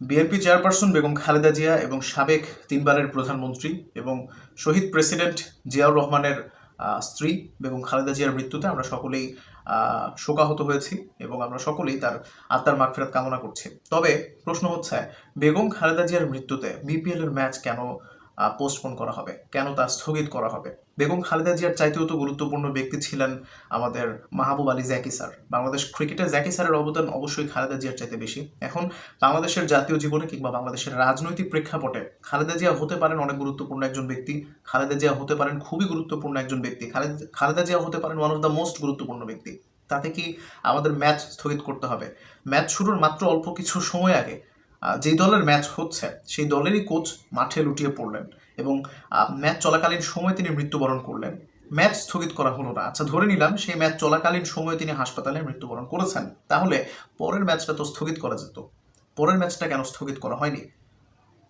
BNP chairperson Begum Khaleda Zia এবং সাবেক তিনবারের প্রধানমন্ত্রী এবং শহীদ প্রেসিডেন্ট জিয়াউর রহমানের স্ত্রী বেগম খালেদা জিয়ার মৃত্যুতে আমরা সকলেই শোকাহত হয়েছি এবং আমরা সকলেই তার আত্মার মাগফিরাত কামনা করছি। তবে প্রশ্ন হচ্ছে, বেগম খালেদা জিয়ার মৃত্যুতে বিপিএল এর ম্যাচ কেন পোস্টপোন করা হবে, কেন তা স্থগিত করা হবে? বেগম খালেদা জিয়ার চাইতেও তো গুরুত্বপূর্ণ ব্যক্তি ছিলেন আমাদের মাহবুব আলী জ্যাকি স্যার। বাংলাদেশ ক্রিকেটে জ্যাকি স্যারের অবদান অবশ্যই খালেদা জিয়ার চাইতে বেশি। এখন বাংলাদেশের জাতীয় জীবনে কিংবা বাংলাদেশের রাজনৈতিক প্রেক্ষাপটে খালেদা জিয়া হতে পারেন অনেক গুরুত্বপূর্ণ একজন ব্যক্তি, খালেদা জিয়া হতে পারেন খুবই গুরুত্বপূর্ণ একজন ব্যক্তি, খালেদা জিয়া হতে পারেন ওয়ান অফ দ্য মোস্ট গুরুত্বপূর্ণ ব্যক্তি। তাতে কি আমাদের ম্যাচ স্থগিত করতে হবে? ম্যাচ শুরুর মাত্র অল্প কিছু সময় আগে যেই দলের ম্যাচ হচ্ছে সেই দলেরই কোচ মাঠে লুটিয়ে পড়লেন এবং ম্যাচ চলাকালীন সময় তিনি মৃত্যুবরণ করলেন। ম্যাচ স্থগিত করা হলো না। আচ্ছা, ধরে নিলাম সেই ম্যাচ চলাকালীন সময়ে তিনি হাসপাতালে মৃত্যুবরণ করেছেন, তাহলে পরের ম্যাচটা তো স্থগিত করা যেত। পরের ম্যাচটা কেন স্থগিত করা হয়নি?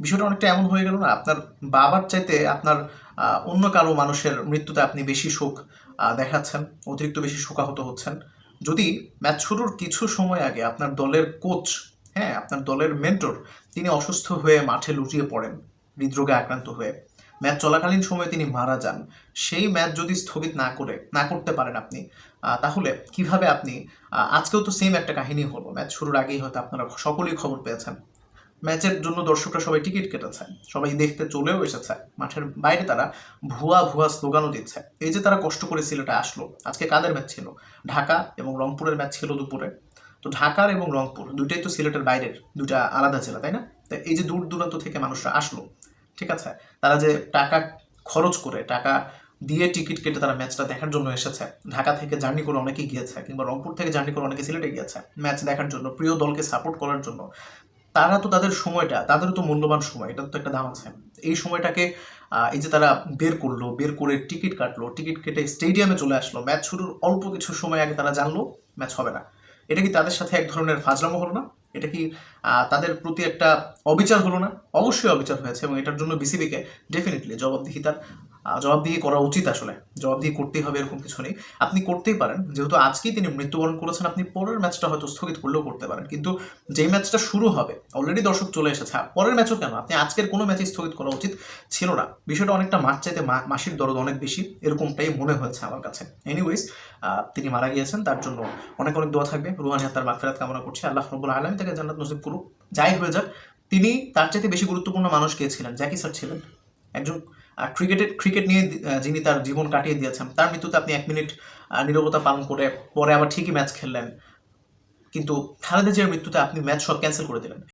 বিষয়টা অনেকটা এমন হয়ে গেল না, আপনার বাবার চাইতে আপনার অন্য কারো মানুষের মৃত্যুতে আপনি বেশি শোক দেখাচ্ছেন, অতিরিক্ত বেশি শোকাহত হচ্ছেন। যদি ম্যাচ শুরুর কিছু সময় আগে আপনার দলের কোচ, হ্যাঁ আপনার দলের মেন্টর, তিনি অসুস্থ হয়ে মাঠে লুটিয়ে পড়েন হৃদরোগে আক্রান্ত হয়ে, ম্যাচ চলাকালীন সময়ে তিনি মারা যান, সেই ম্যাচ যদি স্থগিত না করতে পারেন আপনি, তাহলে কিভাবে আপনি আজকেও তো সেম একটা কাহিনী হলো। ম্যাচ শুরুর আগেই হয়তো আপনারা সকলেই খবর পেয়েছেন, ম্যাচের জন্য দর্শকরা সবাই টিকিট কেটেছে, সবাই দেখতে চলেও এসেছে, মাঠের বাইরে তারা ভুয়া স্লোগানও দিচ্ছে। এই যে তারা কষ্ট করে সিলেটে আসলো, আজকে কাদের ম্যাচ ছিল? ঢাকা এবং রংপুরের ম্যাচ ছিল দুপুরে। তো ঢাকার এবং রংপুর দুইটাই তো সিলেটের বাইরের দুইটা আলাদা জেলা, তাই না? তাই এই যে দূর দূরান্ত থেকে মানুষরা আসলো, ঠিক আছে, তারা যে টাকা খরচ করে, টাকা দিয়ে টিকিট কেটে তারা ম্যাচটা দেখার জন্য এসেছে, ঢাকা থেকে জার্নি করে অনেকে গিয়েছে কিংবা রংপুর থেকে জার্নি করে অনেকে সিলেটে গিয়েছে ম্যাচ দেখার জন্য, প্রিয় দলকে সাপোর্ট করার জন্য। তারা তো তাদের সময়টা, তাদেরও তো মূল্যবান সময়, এটার তো একটা দাম আছে। এই সময়টাকে এই যে তারা বের করে টিকিট কাটলো, টিকিট কেটে স্টেডিয়ামে চলে আসলো, ম্যাচ শুরুর অল্প কিছু সময় আগে তারা জানলো ম্যাচ হবে না। এটা কি তাদের সাথে এক ধরনের ফাজলামো হলো না? এটা কি তাদের প্রতি একটা অবিচার হলো না? অবশ্যই অবিচার হয়েছে এবং এটার জন্য বিসিবিকে ডেফিনেটলি জবাবদিহি করা উচিত। আসলে জবাবদিহি করতেই হবে এরকম কিছু নেই, আপনি করতেই পারেন। যেহেতু আজকেই তিনি মৃত্যুবরণ করেছেন, আপনি পরের ম্যাচটা হয়তো স্থগিত করলেও করতে পারেন, কিন্তু যেই ম্যাচটা শুরু হবে অলরেডি দর্শক চলে এসেছে, পরের ম্যাচও কেন? আপনি আজকের কোনো ম্যাচই স্থগিত করা উচিত ছিল না। বিষয়টা অনেকটা মাঠ চাইতে মাসির দরদ অনেক বেশি, এরকমটাই মনে হয়েছে আমার কাছে। এনিওয়েজ, তিনি মারা গিয়েছেন, তার জন্য অনেক অনেক দোয়া থাকবে। রুহানি আত্মার মাগফিরাত কামনা করছি, আল্লাহ রাব্বুল আলামিন তাকে জান্নাত নসিব করুক। যাই হয়ে যাক, তিনি তার চাইতে বেশি গুরুত্বপূর্ণ মানুষ কে ছিলেন? জ্যাকি স্যার ছিলেন, একজন ক্রিকেট নিয়ে যিনি তার জীবন কাটিয়ে দিয়েছেন। তার মৃত্যুতে আপনি 1 মিনিট নীরবতা পালন করে পরে আবার ঠিকই ম্যাচ খেললেন, কিন্তু খালেদা জিয়ার মৃত্যুতে আপনি ম্যাচ সব ক্যান্সেল করে দিলেন।